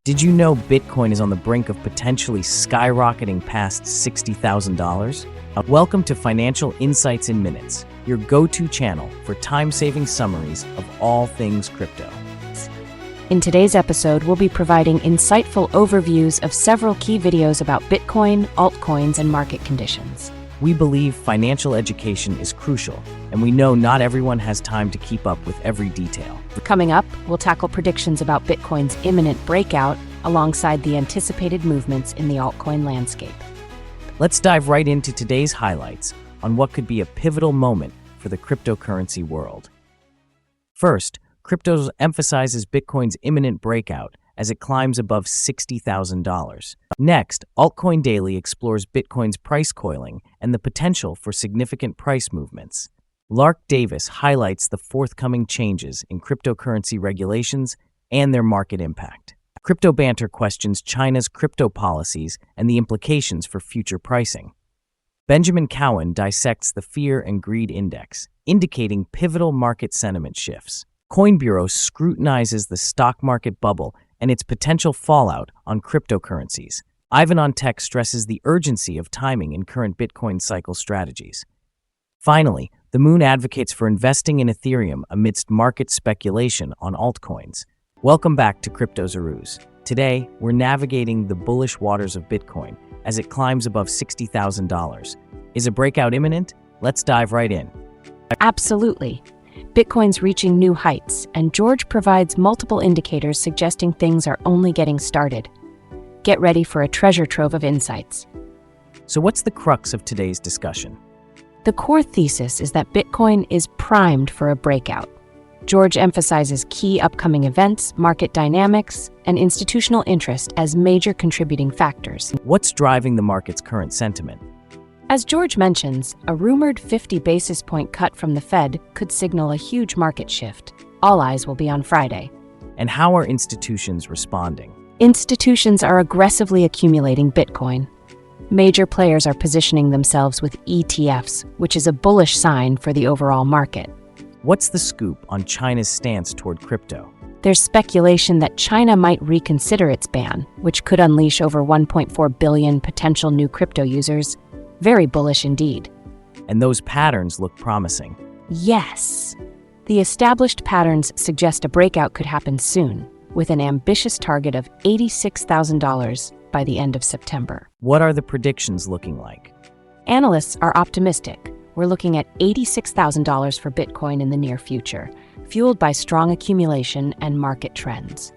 Did you know Bitcoin is on the brink of potentially skyrocketing past $60,000? Welcome to Financial Insights in Minutes, your go-to channel for time-saving summaries of all things crypto. In today's episode, we'll be providing insightful overviews of several key videos about Bitcoin, altcoins, and market conditions. We believe financial education is crucial, and we know not everyone has time to keep up with every detail. Coming up, we'll tackle predictions about Bitcoin's imminent breakout alongside the anticipated movements in the altcoin landscape. Let's dive right into today's highlights on what could be a pivotal moment for the cryptocurrency world. First, crypto emphasizes Bitcoin's imminent breakout as it climbs above $60,000. Next, Altcoin Daily explores Bitcoin's price coiling and the potential for significant price movements. Lark Davis highlights the forthcoming changes in cryptocurrency regulations and their market impact. Crypto Banter questions China's crypto policies and the implications for future pricing. Benjamin Cowan dissects the Fear and Greed Index, indicating pivotal market sentiment shifts. Coin Bureau scrutinizes the stock market bubble and its potential fallout on cryptocurrencies. Ivan on Tech stresses the urgency of timing in current Bitcoin cycle strategies. Finally, the Moon advocates for investing in Ethereum amidst market speculation on altcoins. Welcome back to Cryptozaroos. Today, we're navigating the bullish waters of Bitcoin as it climbs above $60,000. Is a breakout imminent? Let's dive right in. Absolutely. Bitcoin's reaching new heights, and George provides multiple indicators suggesting things are only getting started. Get ready for a treasure trove of insights. So what's the crux of today's discussion? The core thesis is that Bitcoin is primed for a breakout. George emphasizes key upcoming events, market dynamics, and institutional interest as major contributing factors. What's driving the market's current sentiment? As George mentions, a rumored 50 basis point cut from the Fed could signal a huge market shift. All eyes will be on Friday. And how are institutions responding? Institutions are aggressively accumulating Bitcoin. Major players are positioning themselves with ETFs, which is a bullish sign for the overall market. What's the scoop on China's stance toward crypto? There's speculation that China might reconsider its ban, which could unleash over 1.4 billion potential new crypto users. Very bullish indeed. And those patterns look promising. Yes. The established patterns suggest a breakout could happen soon, with an ambitious target of $86,000 by the end of September. What are the predictions looking like? Analysts are optimistic. We're looking at $86,000 for Bitcoin in the near future, fueled by strong accumulation and market trends.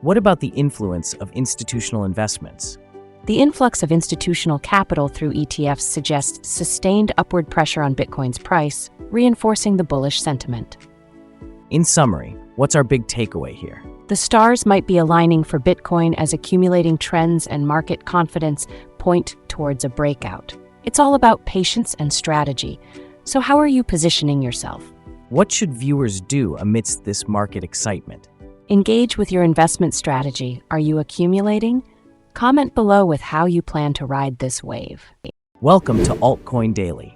What about the influence of institutional investments? The influx of institutional capital through ETFs suggests sustained upward pressure on Bitcoin's price, reinforcing the bullish sentiment. In summary, what's our big takeaway here? The stars might be aligning for Bitcoin as accumulating trends and market confidence point towards a breakout. It's all about patience and strategy. So how are you positioning yourself? What should viewers do amidst this market excitement? Engage with your investment strategy. Are you accumulating? Comment below with how you plan to ride this wave. Welcome to Altcoin Daily.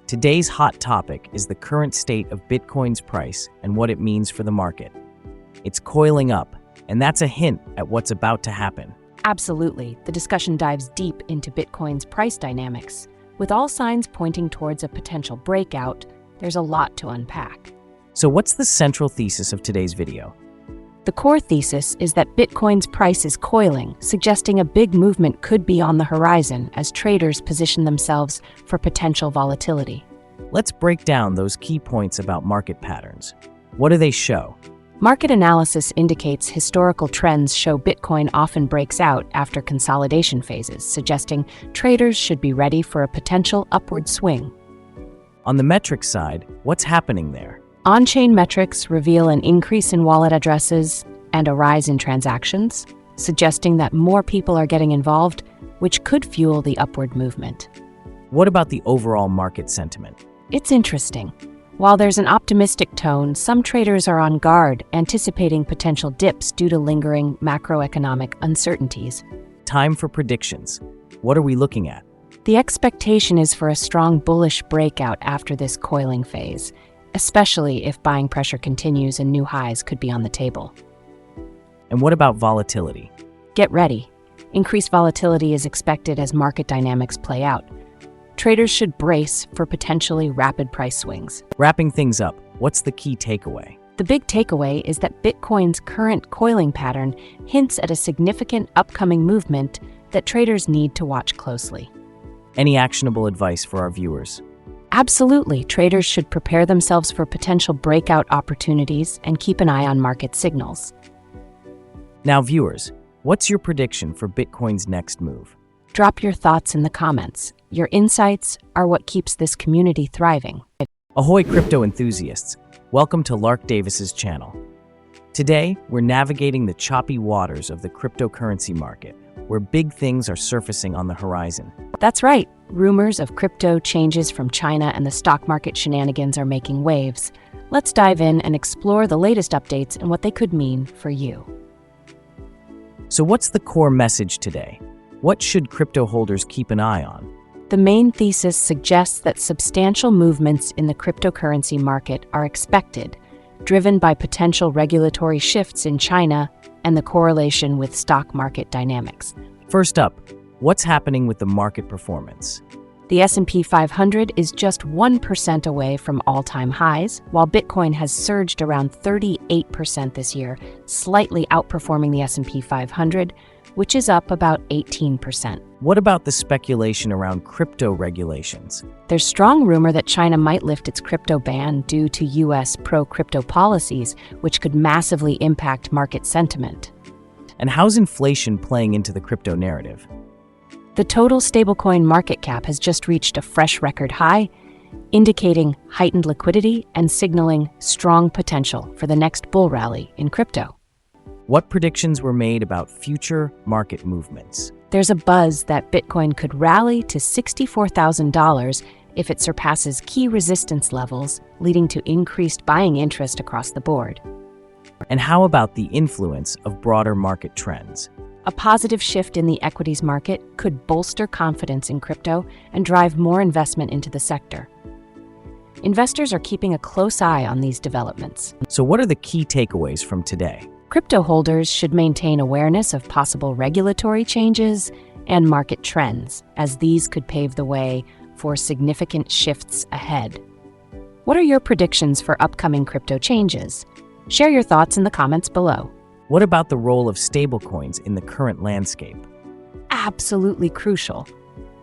Today's hot topic is the current state of Bitcoin's price and what it means for the market. It's coiling up, and that's a hint at what's about to happen. Absolutely. The discussion dives deep into Bitcoin's price dynamics. With all signs pointing towards a potential breakout, there's a lot to unpack. So what's the central thesis of today's video? The core thesis is that Bitcoin's price is coiling, suggesting a big movement could be on the horizon as traders position themselves for potential volatility. Let's break down those key points about market patterns. What do they show? Market analysis indicates historical trends show Bitcoin often breaks out after consolidation phases, suggesting traders should be ready for a potential upward swing. On the metrics side, what's happening there? On-chain metrics reveal an increase in wallet addresses and a rise in transactions, suggesting that more people are getting involved, which could fuel the upward movement. What about the overall market sentiment? It's interesting. While there's an optimistic tone, some traders are on guard, anticipating potential dips due to lingering macroeconomic uncertainties. Time for predictions. What are we looking at? The expectation is for a strong bullish breakout after this coiling phase, especially if buying pressure continues and new highs could be on the table. And what about volatility? Get ready. Increased volatility is expected as market dynamics play out. Traders should brace for potentially rapid price swings. Wrapping things up, what's the key takeaway? The big takeaway is that Bitcoin's current coiling pattern hints at a significant upcoming movement that traders need to watch closely. Any actionable advice for our viewers? Absolutely, traders should prepare themselves for potential breakout opportunities and keep an eye on market signals. Now, viewers, what's your prediction for Bitcoin's next move? Drop your thoughts in the comments. Your insights are what keeps this community thriving. Ahoy, crypto enthusiasts! Welcome to Lark Davis's channel. Today, we're navigating the choppy waters of the cryptocurrency market, where big things are surfacing on the horizon. That's right. Rumors of crypto changes from China and the stock market shenanigans are making waves. Let's dive in and explore the latest updates and what they could mean for you. So what's the core message today? What should crypto holders keep an eye on? The main thesis suggests that substantial movements in the cryptocurrency market are expected, driven by potential regulatory shifts in China and the correlation with stock market dynamics. First up, what's happening with the market performance? The S&P 500 is just 1% away from all-time highs, while Bitcoin has surged around 38% this year, slightly outperforming the S&P 500, which is up about 18%. What about the speculation around crypto regulations? There's strong rumor that China might lift its crypto ban due to U.S. pro-crypto policies, which could massively impact market sentiment. And how's inflation playing into the crypto narrative? The total stablecoin market cap has just reached a fresh record high, indicating heightened liquidity and signaling strong potential for the next bull rally in crypto. What predictions were made about future market movements? There's a buzz that Bitcoin could rally to $64,000 if it surpasses key resistance levels, leading to increased buying interest across the board. And how about the influence of broader market trends? A positive shift in the equities market could bolster confidence in crypto and drive more investment into the sector. Investors are keeping a close eye on these developments. So what are the key takeaways from today? Crypto holders should maintain awareness of possible regulatory changes and market trends, as these could pave the way for significant shifts ahead. What are your predictions for upcoming crypto changes? Share your thoughts in the comments below. What about the role of stablecoins in the current landscape? Absolutely crucial.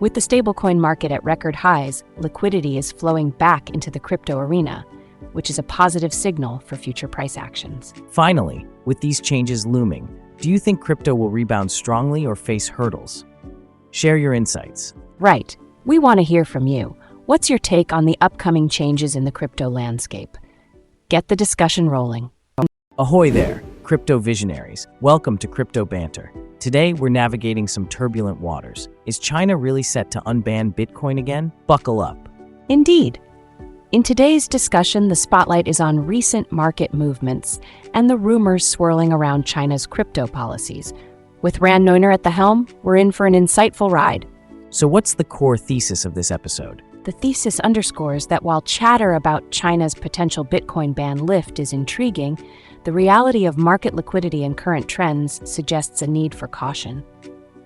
With the stablecoin market at record highs, liquidity is flowing back into the crypto arena, which is a positive signal for future price actions. Finally, with these changes looming, do you think crypto will rebound strongly or face hurdles? Share your insights. Right. We want to hear from you. What's your take on the upcoming changes in the crypto landscape? Get the discussion rolling. Ahoy there, crypto visionaries. Welcome to Crypto Banter. Today, we're navigating some turbulent waters. Is China really set to unban Bitcoin again? Buckle up. Indeed. In today's discussion, the spotlight is on recent market movements and the rumors swirling around China's crypto policies. With Rand Neuner at the helm, we're in for an insightful ride. So what's the core thesis of this episode? The thesis underscores that while chatter about China's potential Bitcoin ban lift is intriguing, the reality of market liquidity and current trends suggests a need for caution.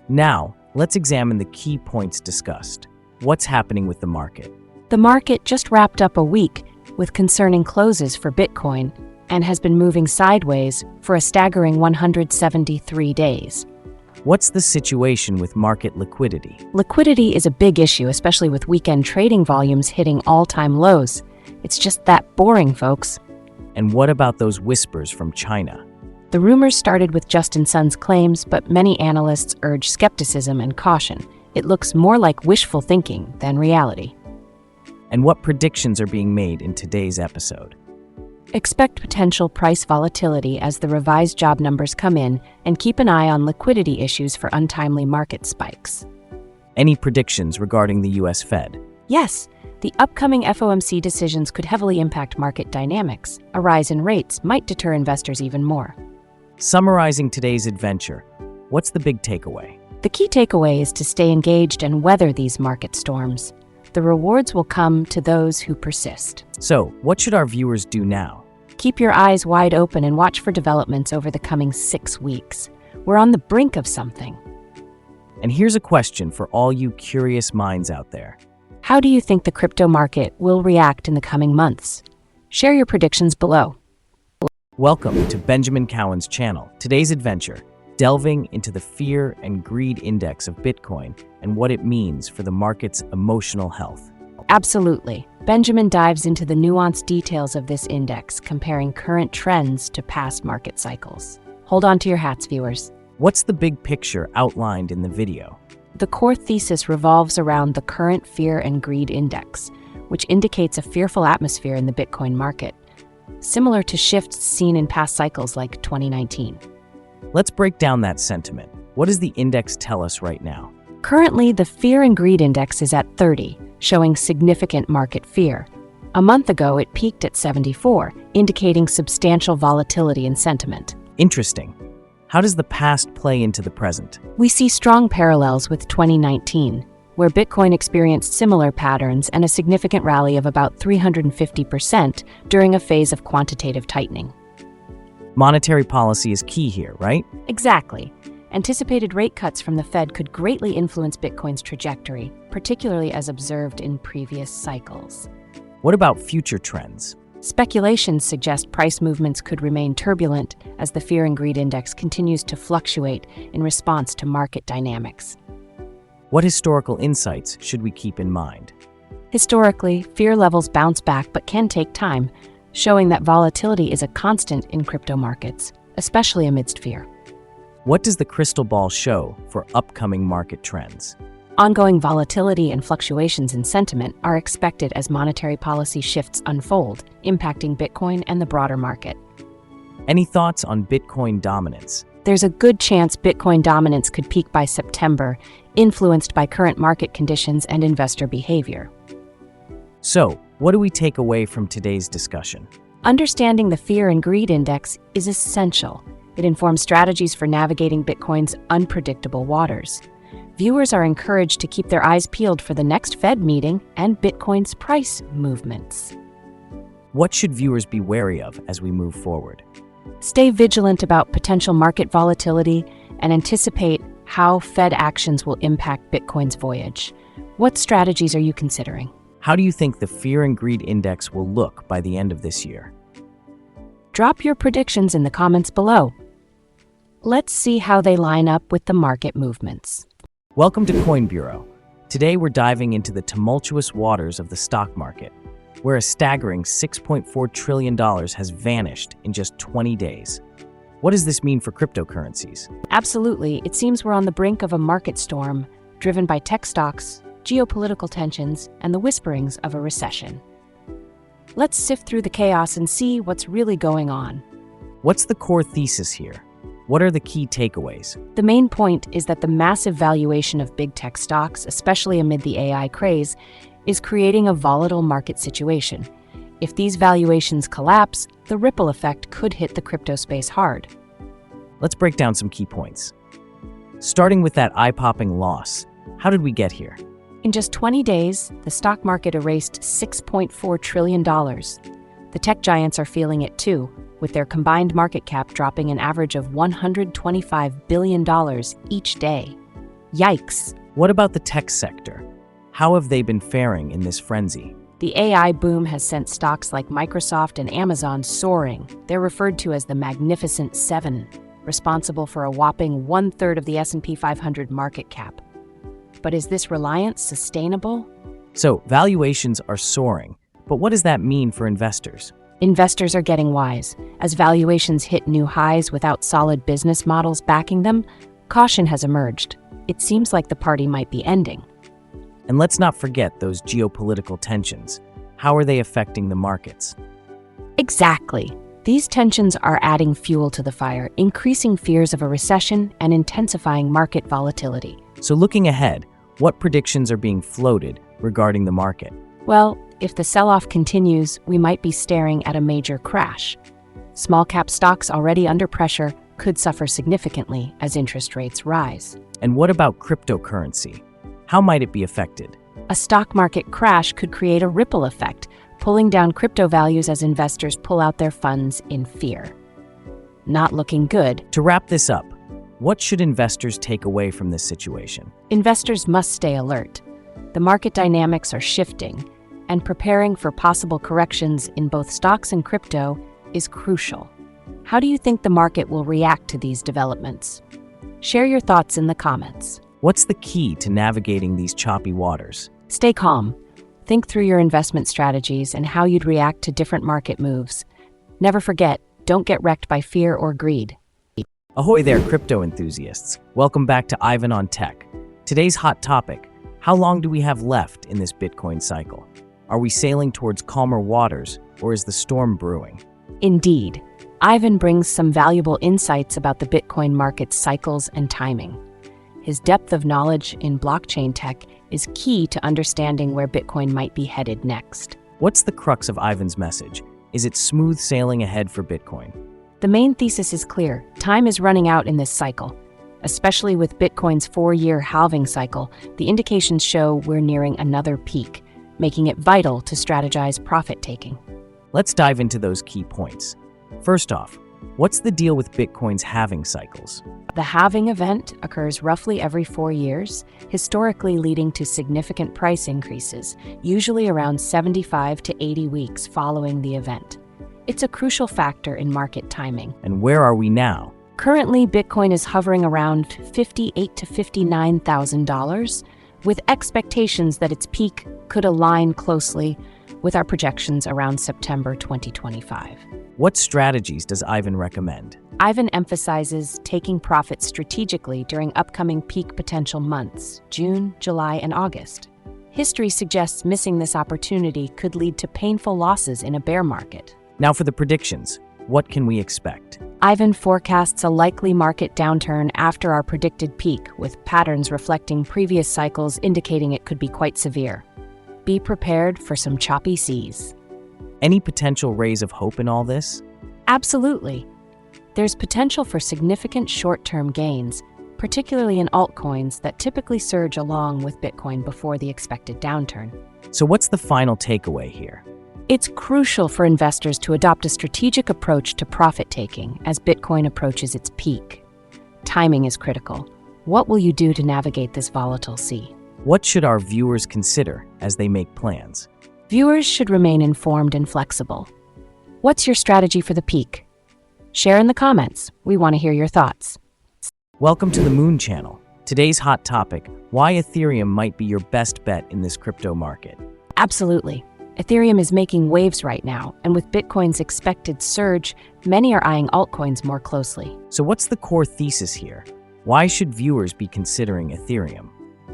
Now, let's examine the key points discussed. What's happening with the market? The market just wrapped up a week with concerning closes for Bitcoin and has been moving sideways for a staggering 173 days. What's the situation with market liquidity? Liquidity is a big issue, especially with weekend trading volumes hitting all-time lows. It's just that boring, folks. And what about those whispers from China? The rumors started with Justin Sun's claims, but many analysts urge skepticism and caution. It looks more like wishful thinking than reality. And what predictions are being made in today's episode? Expect potential price volatility as the revised job numbers come in, and keep an eye on liquidity issues for untimely market spikes. Any predictions regarding the U.S. Fed? Yes, the upcoming FOMC decisions could heavily impact market dynamics. A rise in rates might deter investors even more. Summarizing today's adventure, what's the big takeaway? The key takeaway is to stay engaged and weather these market storms. The rewards will come to those who persist. So, what should our viewers do now? Keep your eyes wide open and watch for developments over the coming 6 weeks. We're on the brink of something. And here's a question for all you curious minds out there. How do you think the crypto market will react in the coming months? Share your predictions below. Welcome to Benjamin Cowan's channel. Today's adventure, delving into the fear and greed index of Bitcoin and what it means for the market's emotional health. Absolutely. Benjamin dives into the nuanced details of this index, comparing current trends to past market cycles. Hold on to your hats, viewers. What's the big picture outlined in the video? The core thesis revolves around the current fear and greed index, which indicates a fearful atmosphere in the Bitcoin market, similar to shifts seen in past cycles like 2019. Let's break down that sentiment. What does the index tell us right now? Currently, the fear and greed index is at 30, showing significant market fear. A month ago, it peaked at 74, indicating substantial volatility in sentiment. Interesting. How does the past play into the present? We see strong parallels with 2019, where Bitcoin experienced similar patterns and a significant rally of about 350% during a phase of quantitative tightening. Monetary policy is key here, right? Exactly. Anticipated rate cuts from the Fed could greatly influence Bitcoin's trajectory, particularly as observed in previous cycles. What about future trends? Speculations suggest price movements could remain turbulent as the fear and greed index continues to fluctuate in response to market dynamics. What historical insights should we keep in mind? Historically, fear levels bounce back but can take time, showing that volatility is a constant in crypto markets, especially amidst fear. What does the crystal ball show for upcoming market trends? Ongoing volatility and fluctuations in sentiment are expected as monetary policy shifts unfold, impacting Bitcoin and the broader market. Any thoughts on Bitcoin dominance? There's a good chance Bitcoin dominance could peak by September, influenced by current market conditions and investor behavior. So, what do we take away from today's discussion? Understanding the fear and greed index is essential. It informs strategies for navigating Bitcoin's unpredictable waters. Viewers are encouraged to keep their eyes peeled for the next Fed meeting and Bitcoin's price movements. What should viewers be wary of as we move forward? Stay vigilant about potential market volatility and anticipate how Fed actions will impact Bitcoin's voyage. What strategies are you considering? How do you think the fear and greed index will look by the end of this year? Drop your predictions in the comments below. Let's see how they line up with the market movements. Welcome to Coin Bureau. Today we're diving into the tumultuous waters of the stock market, where a staggering $6.4 trillion has vanished in just 20 days. What does this mean for cryptocurrencies? Absolutely, it seems we're on the brink of a market storm, driven by tech stocks, geopolitical tensions, and the whisperings of a recession. Let's sift through the chaos and see what's really going on. What's the core thesis here? What are the key takeaways? The main point is that the massive valuation of big tech stocks, especially amid the AI craze, is creating a volatile market situation. If these valuations collapse, the ripple effect could hit the crypto space hard. Let's break down some key points. Starting with that eye-popping loss, how did we get here? In just 20 days, the stock market erased $6.4 trillion. The tech giants are feeling it too, with their combined market cap dropping an average of $125 billion each day. Yikes! What about the tech sector? How have they been faring in this frenzy? The AI boom has sent stocks like Microsoft and Amazon soaring. They're referred to as the Magnificent Seven, responsible for a whopping 1/3 of the S&P 500 market cap. But is this reliance sustainable? So, valuations are soaring, but what does that mean for investors? Investors are getting wise. As valuations hit new highs without solid business models backing them, caution has emerged. It seems like the party might be ending. And let's not forget those geopolitical tensions. How are they affecting the markets? Exactly. These tensions are adding fuel to the fire, increasing fears of a recession and intensifying market volatility. So looking ahead, what predictions are being floated regarding the market? Well, if the sell-off continues, we might be staring at a major crash. Small-cap stocks already under pressure could suffer significantly as interest rates rise. And what about cryptocurrency? How might it be affected? A stock market crash could create a ripple effect, pulling down crypto values as investors pull out their funds in fear. Not looking good. To wrap this up, what should investors take away from this situation? Investors must stay alert. The market dynamics are shifting, and preparing for possible corrections in both stocks and crypto is crucial. How do you think the market will react to these developments? Share your thoughts in the comments. What's the key to navigating these choppy waters? Stay calm. Think through your investment strategies and how you'd react to different market moves. Never forget, don't get wrecked by fear or greed. Ahoy there, crypto enthusiasts. Welcome back to Ivan on Tech. Today's hot topic: how long do we have left in this Bitcoin cycle? Are we sailing towards calmer waters, or is the storm brewing? Indeed, Ivan brings some valuable insights about the Bitcoin market's cycles and timing. His depth of knowledge in blockchain tech is key to understanding where Bitcoin might be headed next. What's the crux of Ivan's message? Is it smooth sailing ahead for Bitcoin? The main thesis is clear. Time is running out in this cycle. Especially with Bitcoin's 4-year halving cycle, the indications show we're nearing another peak, making it vital to strategize profit-taking. Let's dive into those key points. First off, what's the deal with Bitcoin's halving cycles? The halving event occurs roughly every 4 years, historically leading to significant price increases, usually around 75 to 80 weeks following the event. It's a crucial factor in market timing. And where are we now? Currently, Bitcoin is hovering around $58,000 to $59,000, with expectations that its peak could align closely with our projections around September 2025. What strategies does Ivan recommend? Ivan emphasizes taking profits strategically during upcoming peak potential months, June, July, and August. History suggests missing this opportunity could lead to painful losses in a bear market. Now for the predictions. What can we expect? Ivan forecasts a likely market downturn after our predicted peak, with patterns reflecting previous cycles indicating it could be quite severe. Be prepared for some choppy seas. Any potential rays of hope in all this? Absolutely. There's potential for significant short-term gains, particularly in altcoins that typically surge along with Bitcoin before the expected downturn. So what's the final takeaway here? It's crucial for investors to adopt a strategic approach to profit-taking as Bitcoin approaches its peak. Timing is critical. What will you do to navigate this volatile sea? What should our viewers consider as they make plans? Viewers should remain informed and flexible. What's your strategy for the peak? Share in the comments. We want to hear your thoughts. Welcome to the Moon Channel. Today's hot topic: why Ethereum might be your best bet in this crypto market. Absolutely. Ethereum is making waves right now, and with Bitcoin's expected surge, many are eyeing altcoins more closely. So what's the core thesis here? Why should viewers be considering Ethereum?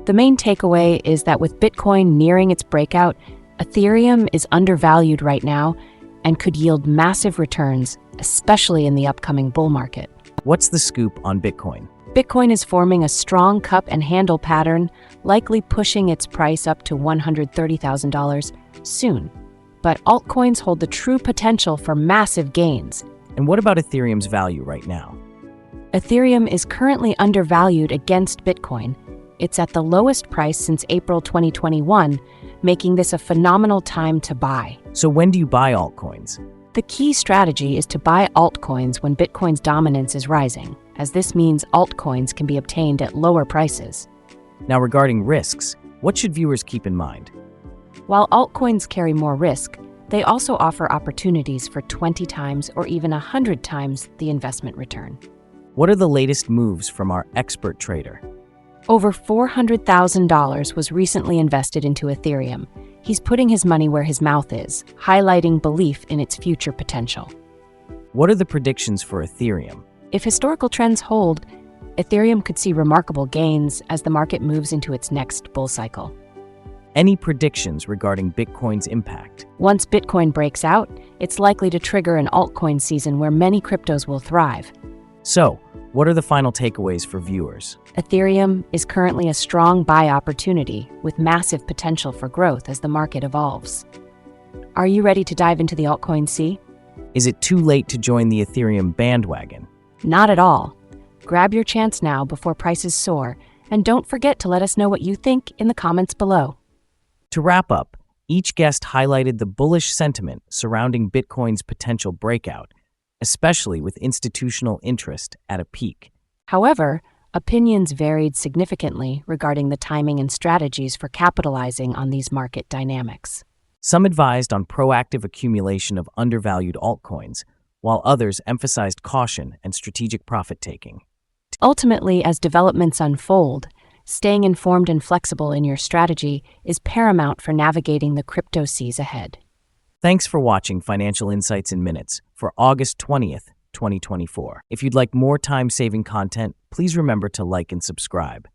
The main takeaway is that with Bitcoin nearing its breakout, Ethereum is undervalued right now and could yield massive returns, especially in the upcoming bull market. What's the scoop on Bitcoin? Bitcoin is forming a strong cup and handle pattern, likely pushing its price up to $130,000 soon. But altcoins hold the true potential for massive gains. And what about Ethereum's value right now? Ethereum is currently undervalued against Bitcoin. It's at the lowest price since April 2021, making this a phenomenal time to buy. So when do you buy altcoins? The key strategy is to buy altcoins when Bitcoin's dominance is rising, as this means altcoins can be obtained at lower prices. Now regarding risks, what should viewers keep in mind? While altcoins carry more risk, they also offer opportunities for 20 times or even 100 times the investment return. What are the latest moves from our expert trader? Over $400,000 was recently invested into Ethereum. He's putting his money where his mouth is, highlighting belief in its future potential. What are the predictions for Ethereum? If historical trends hold, Ethereum could see remarkable gains as the market moves into its next bull cycle. Any predictions regarding Bitcoin's impact? Once Bitcoin breaks out, it's likely to trigger an altcoin season where many cryptos will thrive. So, what are the final takeaways for viewers? Ethereum is currently a strong buy opportunity with massive potential for growth as the market evolves. Are you ready to dive into the altcoin sea? Is it too late to join the Ethereum bandwagon? Not at all. Grab your chance now before prices soar, and don't forget to let us know what you think in the comments below. To wrap up, Each guest highlighted the bullish sentiment surrounding Bitcoin's potential breakout, especially with institutional interest at a peak. However, opinions varied significantly regarding the timing and strategies for capitalizing on these market dynamics. Some advised on proactive accumulation of undervalued altcoins, while others emphasized caution and strategic profit-taking. Ultimately, as developments unfold, staying informed and flexible in your strategy is paramount for navigating the crypto seas ahead. Thanks for watching Financial Insights in Minutes for August 20th, 2024. If you'd like more time-saving content, please remember to like and subscribe.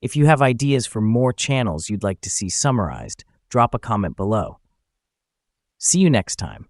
If you have ideas for more channels you'd like to see summarized, drop a comment below. See you next time.